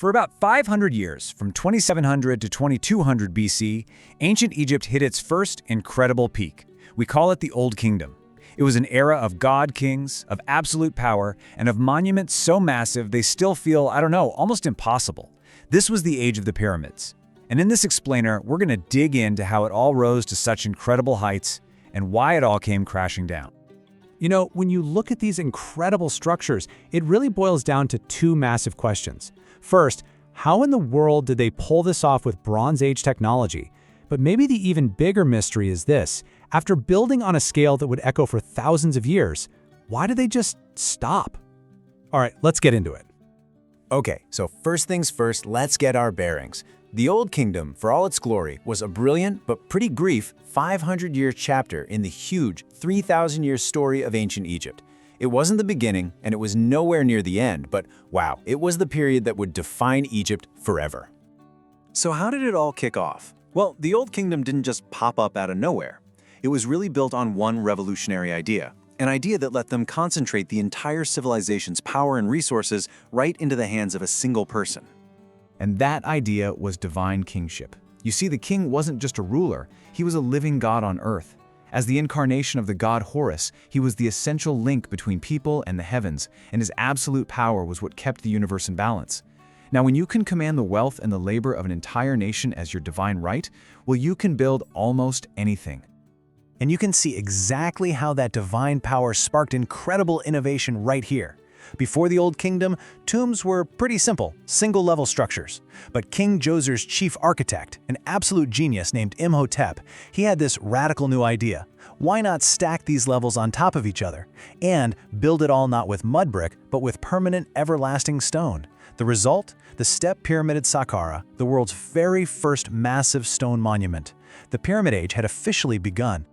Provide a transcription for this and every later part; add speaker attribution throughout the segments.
Speaker 1: For about 500 years, from 2700 to 2200 BC, ancient Egypt hit its first incredible peak. We call it the Old Kingdom. It was an era of god-kings, of absolute power, and of monuments so massive they still feel, almost impossible. This was the age of the pyramids. And in this explainer, we're going to dig into how it all rose to such incredible heights and why it all came crashing down.
Speaker 2: You know, when you look at these incredible structures, it really boils down to two massive questions. First, how in the world did they pull this off with Bronze Age technology? But maybe the even bigger mystery is this: after building on a scale that would echo for thousands of years, why did they just stop? All right, let's get into it.
Speaker 1: Okay, so first things first, let's get our bearings. The Old Kingdom, for all its glory, was a brilliant but pretty brief 500-year chapter in the huge 3,000-year story of ancient Egypt. It wasn't the beginning, and it was nowhere near the end, but wow, it was the period that would define Egypt forever.
Speaker 3: So how did it all kick off? Well, the Old Kingdom didn't just pop up out of nowhere. It was really built on one revolutionary idea, an idea that let them concentrate the entire civilization's power and resources right into the hands of a single person.
Speaker 1: And that idea was divine kingship. You see, the king wasn't just a ruler, he was a living god on earth. As the incarnation of the god Horus, he was the essential link between people and the heavens, and his absolute power was what kept the universe in balance. Now, when you can command the wealth and the labor of an entire nation as your divine right, well, you can build almost anything. And you can see exactly how that divine power sparked incredible innovation right here. Before the Old Kingdom, tombs were pretty simple, single-level structures. But King Djoser's chief architect, an absolute genius named Imhotep, he had this radical new idea. Why not stack these levels on top of each other? And build it all not with mud brick, but with permanent, everlasting stone. The result? The Step Pyramid of Saqqara, the world's very first massive stone monument. The Pyramid Age had officially begun.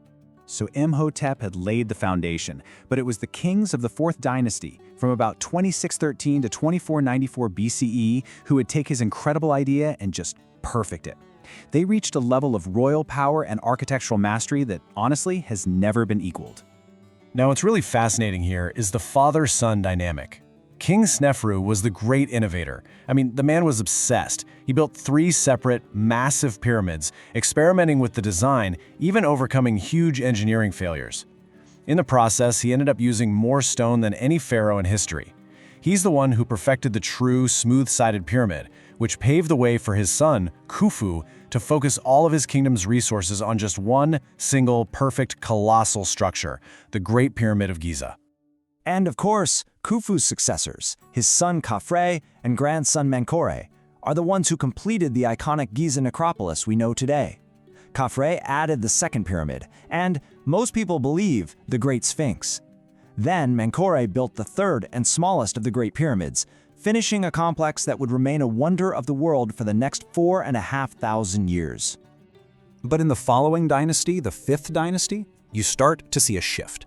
Speaker 1: So Imhotep had laid the foundation, but it was the kings of the 4th Dynasty, from about 2613 to 2494 BCE, who would take his incredible idea and just perfect it. They reached a level of royal power and architectural mastery that, honestly, has never been equaled.
Speaker 4: Now, what's really fascinating here is the father-son dynamic. King Sneferu was the great innovator. The man was obsessed. He built 3 separate, massive pyramids, experimenting with the design, even overcoming huge engineering failures. In the process, he ended up using more stone than any pharaoh in history. He's the one who perfected the true, smooth-sided pyramid, which paved the way for his son, Khufu, to focus all of his kingdom's resources on just one single, perfect, colossal structure, the Great Pyramid of Giza.
Speaker 5: And of course, Khufu's successors, his son Khafre and grandson Menkaure, are the ones who completed the iconic Giza necropolis we know today. Khafre added the second pyramid, and, most people believe, the Great Sphinx. Then Menkaure built the third and smallest of the Great Pyramids, finishing a complex that would remain a wonder of the world for the next 4,500 years.
Speaker 1: But in the following dynasty, the 5th Dynasty, you start to see a shift.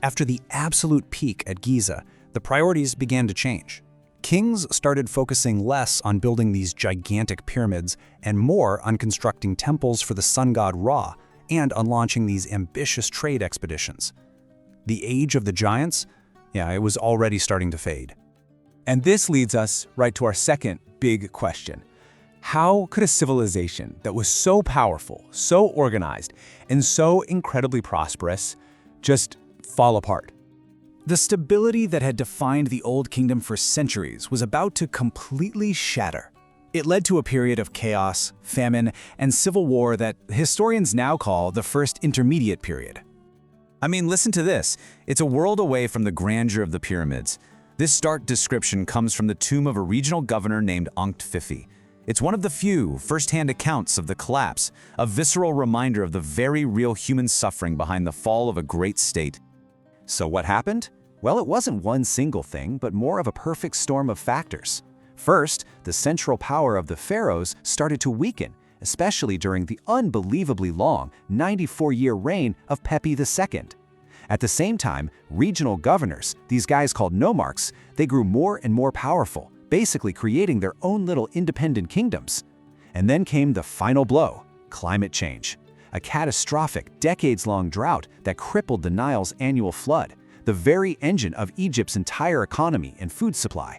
Speaker 1: After the absolute peak at Giza, the priorities began to change. Kings started focusing less on building these gigantic pyramids and more on constructing temples for the sun god Ra and on launching these ambitious trade expeditions. The age of the giants? It was already starting to fade.
Speaker 2: And this leads us right to our second big question. How could a civilization that was so powerful, so organized, and so incredibly prosperous just fall apart?
Speaker 1: The stability that had defined the Old Kingdom for centuries was about to completely shatter. It led to a period of chaos, famine, and civil war that historians now call the First Intermediate Period. Listen to this. It's a world away from the grandeur of the pyramids. This stark description comes from the tomb of a regional governor named Khufu. It's one of the few first-hand accounts of the collapse, a visceral reminder of the very real human suffering behind the fall of a great state. So what happened? Well, it wasn't one single thing, but more of a perfect storm of factors. First, the central power of the pharaohs started to weaken, especially during the unbelievably long 94-year reign of Pepi II. At the same time, regional governors, these guys called nomarchs, they grew more and more powerful, basically creating their own little independent kingdoms. And then came the final blow: climate change. A catastrophic, decades-long drought that crippled the Nile's annual flood, the very engine of Egypt's entire economy and food supply.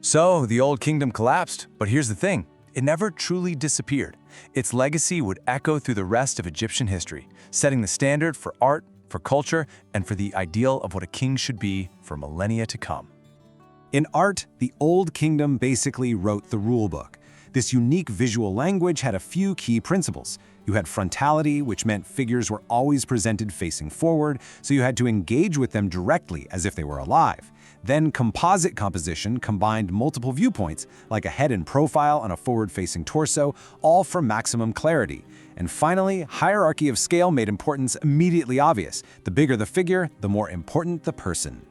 Speaker 1: So, the Old Kingdom collapsed, but here's the thing. It never truly disappeared. Its legacy would echo through the rest of Egyptian history, setting the standard for art, for culture, and for the ideal of what a king should be for millennia to come.
Speaker 3: In art, the Old Kingdom basically wrote the rulebook. This unique visual language had a few key principles. You had frontality, which meant figures were always presented facing forward, so you had to engage with them directly as if they were alive. Then composite composition combined multiple viewpoints, like a head in profile on a forward-facing torso, all for maximum clarity. And finally, hierarchy of scale made importance immediately obvious. The bigger the figure, the more important the person.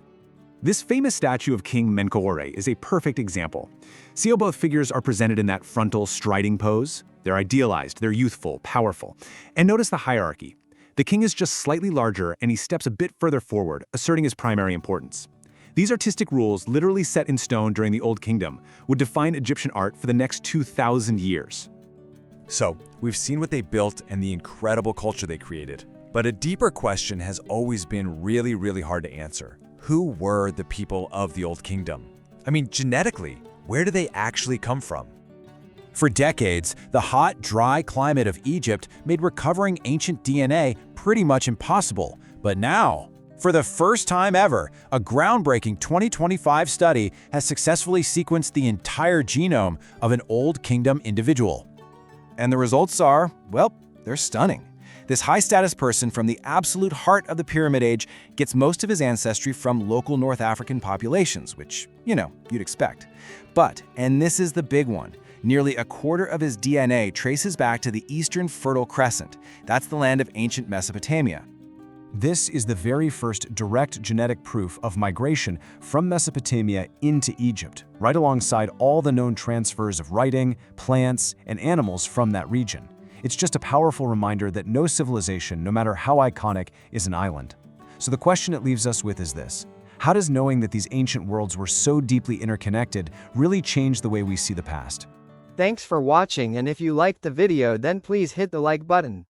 Speaker 1: This famous statue of King Menkaure is a perfect example. See how both figures are presented in that frontal striding pose? They're idealized, they're youthful, powerful. And notice the hierarchy. The king is just slightly larger and he steps a bit further forward, asserting his primary importance. These artistic rules, literally set in stone during the Old Kingdom, would define Egyptian art for the next 2,000 years.
Speaker 6: So, we've seen what they built and the incredible culture they created. But a deeper question has always been really hard to answer. Who were the people of the Old Kingdom? I mean, genetically, where do they actually come from? For decades, the hot, dry climate of Egypt made recovering ancient DNA pretty much impossible. But now, for the first time ever, a groundbreaking 2025 study has successfully sequenced the entire genome of an Old Kingdom individual.
Speaker 3: And the results are, well, they're stunning. This high-status person from the absolute heart of the Pyramid Age gets most of his ancestry from local North African populations, which, you'd expect. But, and this is the big one, nearly a quarter of his DNA traces back to the Eastern Fertile Crescent. That's the land of ancient Mesopotamia.
Speaker 2: This is the very first direct genetic proof of migration from Mesopotamia into Egypt, right alongside all the known transfers of writing, plants, and animals from that region. It's just a powerful reminder that no civilization, no matter how iconic, is an island. So the question it leaves us with is this: how does knowing that these ancient worlds were so deeply interconnected really change the way we see the past?
Speaker 7: Thanks for watching, and if you liked the video then please hit the like button.